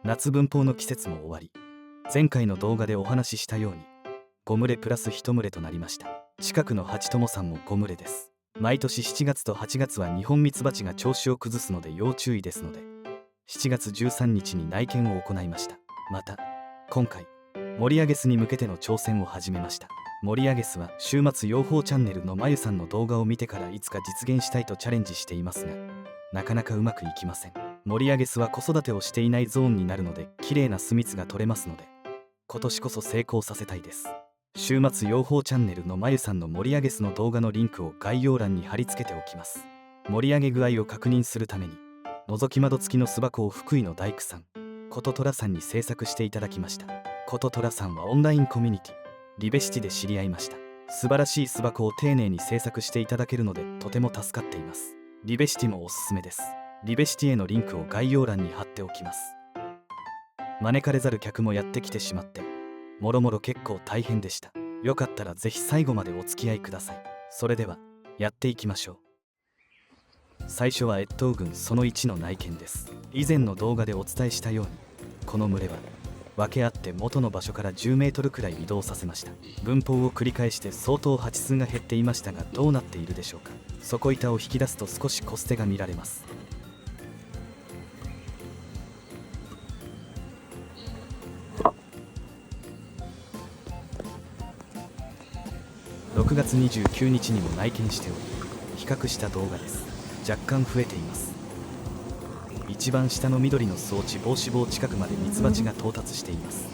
夏分蜂の季節も終わり、前回の動画でお話ししたように5群れプラス1群れとなりました。近くのハチトモさんも5群れです。毎年7月と8月はニホンミツバチが調子を崩すので要注意ですので、7月13日に内見を行いました。また今回モリアゲスに向けての挑戦を始めました。モリアゲスは週末養蜂チャンネルのまゆさんの動画を見てからいつか実現したいとチャレンジしていますが、なかなかうまくいきません。モリアゲスは子育てをしていないゾーンになるので綺麗な巣蜜が取れますので、今年こそ成功させたいです。週末養蜂チャンネルのまゆさんのモリアゲスの動画のリンクを概要欄に貼り付けておきます。盛り上げ具合を確認するために覗き窓付きの巣箱を福井の大工さんことトラさんに制作していただきました。ことトラさんはオンラインコミュニティリベシティで知り合いました。素晴らしい巣箱を丁寧に制作していただけるのでとても助かっています。リベシティもおすすめです。リベシティへのリンクを概要欄に貼っておきます。招かれざる客もやってきてしまってもろもろ結構大変でした。よかったらぜひ最後までお付き合いください。それではやっていきましょう。最初は越冬群その1の内見です。以前の動画でお伝えしたようにこの群れは分け合って元の場所から10メートルくらい移動させました。分蜂を繰り返して相当蜂数が減っていましたがどうなっているでしょうか。底板を引き出すと少しコステが見られます。6月29日にも内見しており比較した動画です。若干増えています。一番下の緑の巣落ち防止棒近くまでミツバチが到達しています。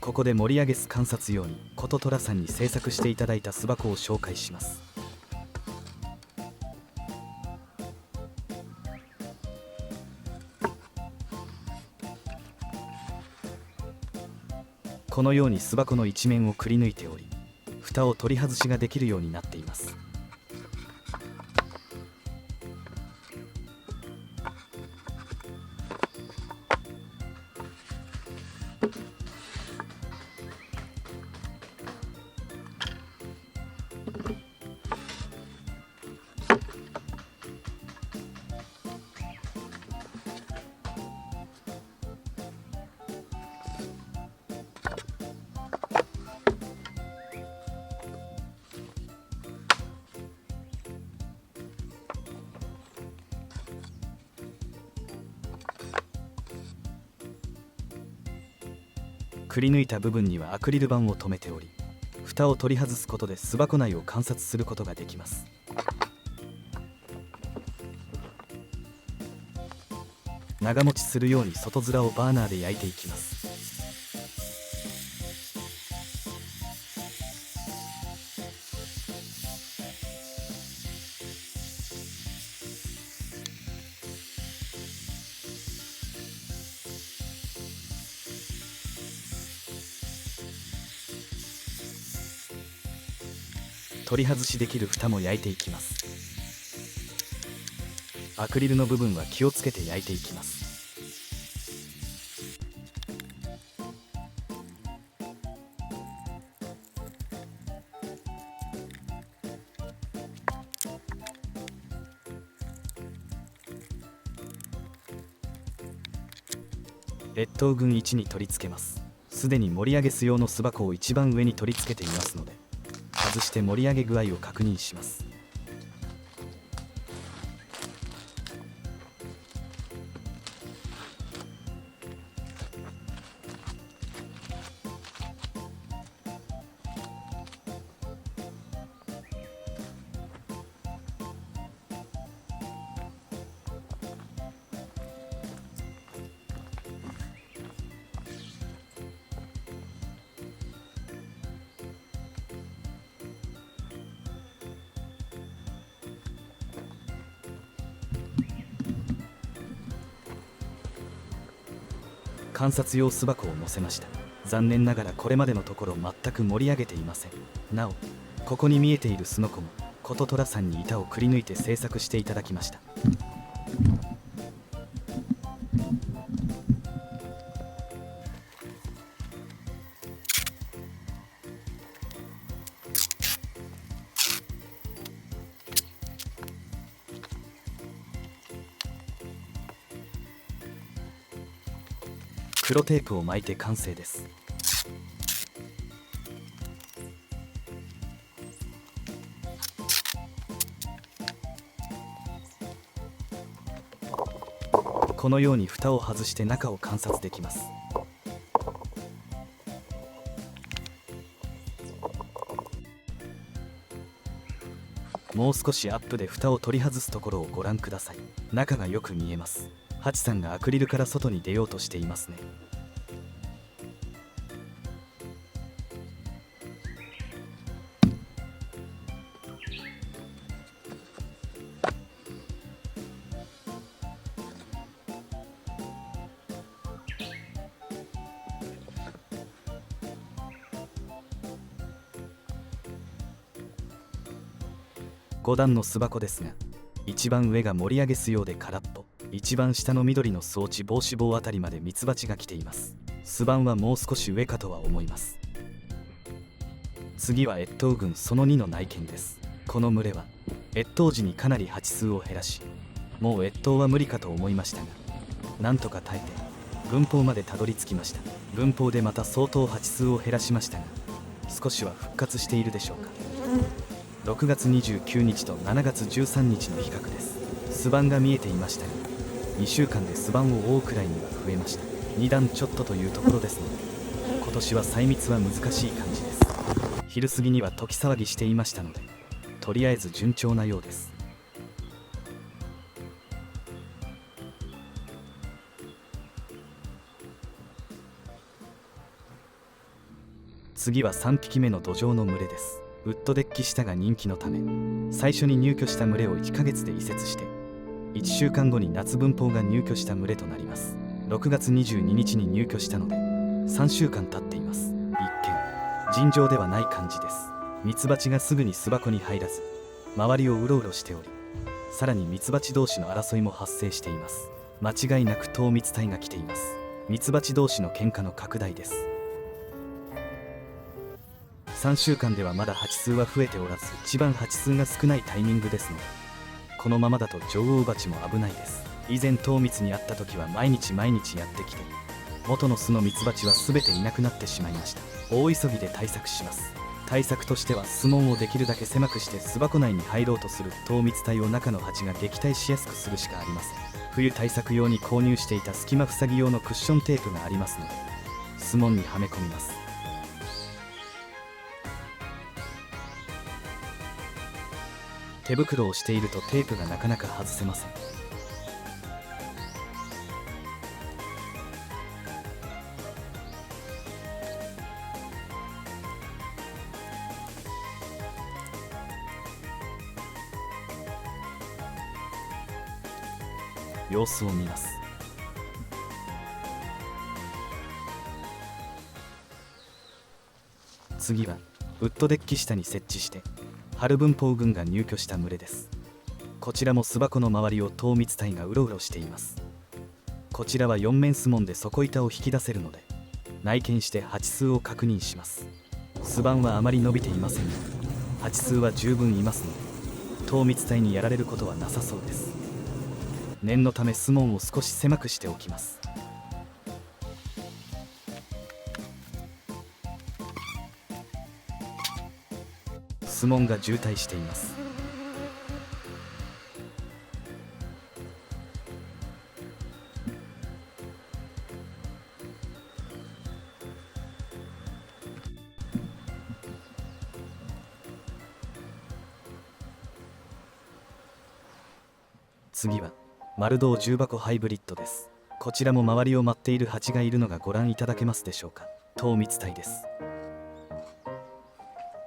ここで盛り上げ巣観察用にことトラさんに制作していただいた巣箱を紹介します。このように巣箱の一面をくり抜いており蓋を取り外しができるようになっています。くり抜いた部分にはアクリル板を留めており蓋を取り外すことで巣箱内を観察することができます。長持ちするように外面をバーナーで焼いていきます。取り外しできる蓋も焼いていきます。アクリルの部分は気をつけて焼いていきます。越冬群1に取り付けます。すでに盛り上げ巣用の巣箱を一番上に取り付けていますので外して盛り上げ具合を確認します。観察用巣箱を載せました。残念ながらこれまでのところ全く盛り上げていません。なおここに見えている巣の子もことトラさんに板をくり抜いて製作していただきました。黒テープを巻いて完成です。このように蓋を外して中を観察できます。もう少しアップで蓋を取り外すところをご覧ください。中がよく見えます。ハチさんがアクリルから外に出ようとしていますね。5段の巣箱ですが、一番上が盛り上げ巣用で空っぽ、一番下の緑の装置防止棒あたりまでミツバチが来ています。巣板はもう少し上かとは思います。次は越冬群その2の内見です。この群れは越冬時にかなり蜂数を減らし、もう越冬は無理かと思いましたが、なんとか耐えて分蜂までたどり着きました。分蜂でまた相当蜂数を減らしましたが、少しは復活しているでしょうか。6月29日と7月13日の比較です。巣板が見えていましたが、2週間で巣板を覆うくらいには増えました。2段ちょっとというところですので、今年は採蜜は難しい感じです。昼過ぎには時騒ぎしていましたので、とりあえず順調なようです。次は3匹目の土壌の群れです。ウッドデッキ下が人気のため、最初に入居した群れを1ヶ月で移設して、1週間後に夏分蜂が入居した群れとなります。6月22日に入居したので3週間経っています。一見尋常ではない感じです。ミツバチがすぐに巣箱に入らず、周りをうろうろしており、さらにミツバチ同士の争いも発生しています。間違いなく糖蜜隊が来ています。ミツバチ同士の喧嘩の拡大です。3週間ではまだ蜂数は増えておらず、一番蜂数が少ないタイミングですので、このままだと女王蜂も危ないです。以前糖蜜にあった時は毎日やってきて、元の巣のミツバチは全ていなくなってしまいました。大急ぎで対策します。対策としては巣門をできるだけ狭くして巣箱内に入ろうとする糖蜜隊を中の蜂が撃退しやすくするしかありません。冬対策用に購入していた隙間塞ぎ用のクッションテープがありますので、巣門にはめ込みます。手袋をしているとテープがなかなか外せません。様子を見ます。次はウッドデッキ下に設置して春分蜂群が入居した群れです。こちらも巣箱の周りを糖蜜隊がうろうろしています。こちらは4面巣門で底板を引き出せるので、内見して蜂数を確認します。巣板はあまり伸びていませんが、蜂数は十分いますので、糖蜜隊にやられることはなさそうです。念のため巣門を少し狭くしておきます。巣門が渋滞しています。次は丸胴重箱ハイブリッドです。こちらも周りを待っている蜂がいるのがご覧いただけますでしょうか。糖蜜隊です。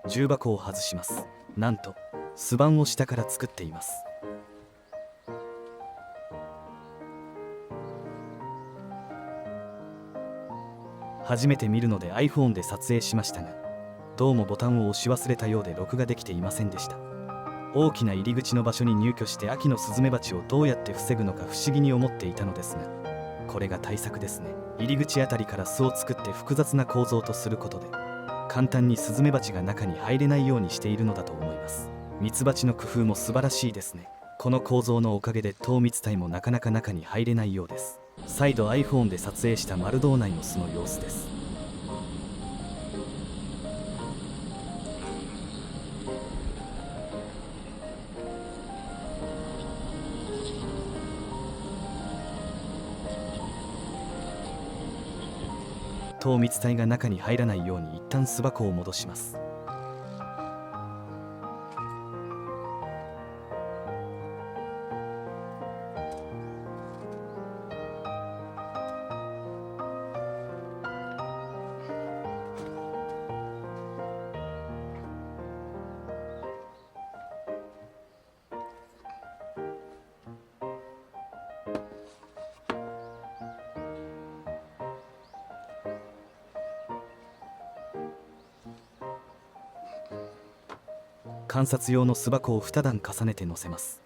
重箱を外します。なんと巣板を下から作っています。初めて見るので iPhone で撮影しましたが、どうもボタンを押し忘れたようで録画できていませんでした。大きな入り口の場所に入居して秋のスズメバチをどうやって防ぐのか不思議に思っていたのですが、これが対策ですね。入り口あたりから巣を作って複雑な構造とすることで、簡単にスズメバチが中に入れないようにしているのだと思います。ミツバチの工夫も素晴らしいですね。この構造のおかげで糖蜜隊もなかなか中に入れないようです。再度 iPhone で撮影した丸洞内の巣の様子です。糖蜜体が中に入らないように一旦巣箱を戻します。観察用の巣箱を2段重ねて乗せます。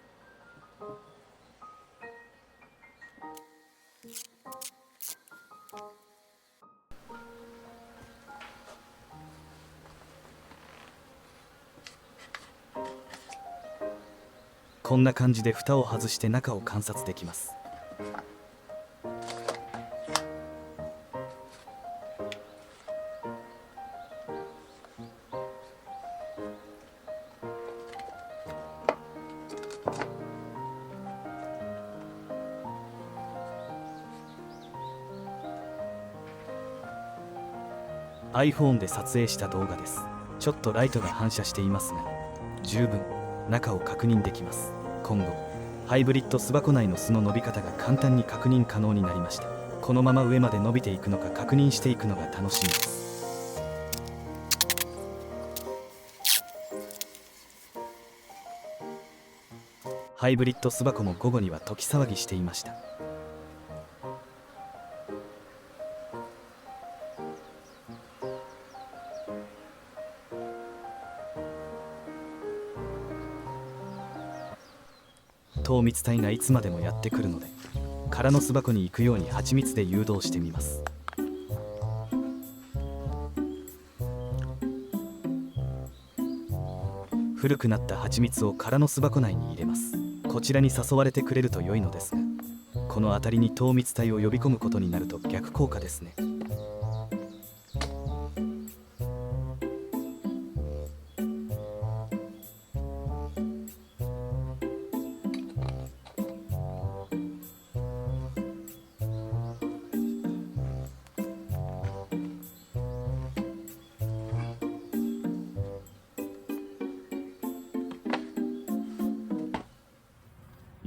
こんな感じで蓋を外して中を観察できます。iPhone で撮影した動画です。ちょっとライトが反射していますが、十分中を確認できます。今後ハイブリッド巣箱内の巣の伸び方が簡単に確認可能になりました。このまま上まで伸びていくのか確認していくのが楽しみです。ハイブリッド巣箱も午後には時騒ぎしていました。糖蜜体がいつまでもやってくるので、空の巣箱に行くように蜂蜜で誘導してみます。古くなった蜂蜜を空の巣箱内に入れます。こちらに誘われてくれると良いのですが、この辺りに糖蜜体を呼び込むことになると逆効果ですね。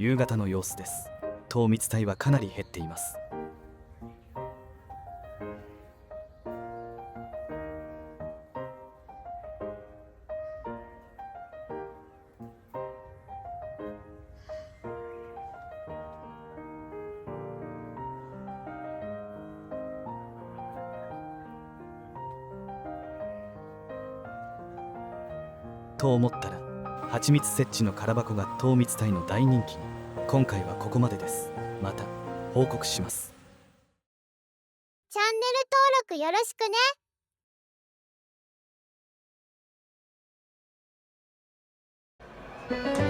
夕方の様子です。糖蜜体はかなり減っています。と思ったら、蜂蜜設置の空箱が糖蜜体の大人気に。今回はここまでです。また報告します。チャンネル登録よろしくね。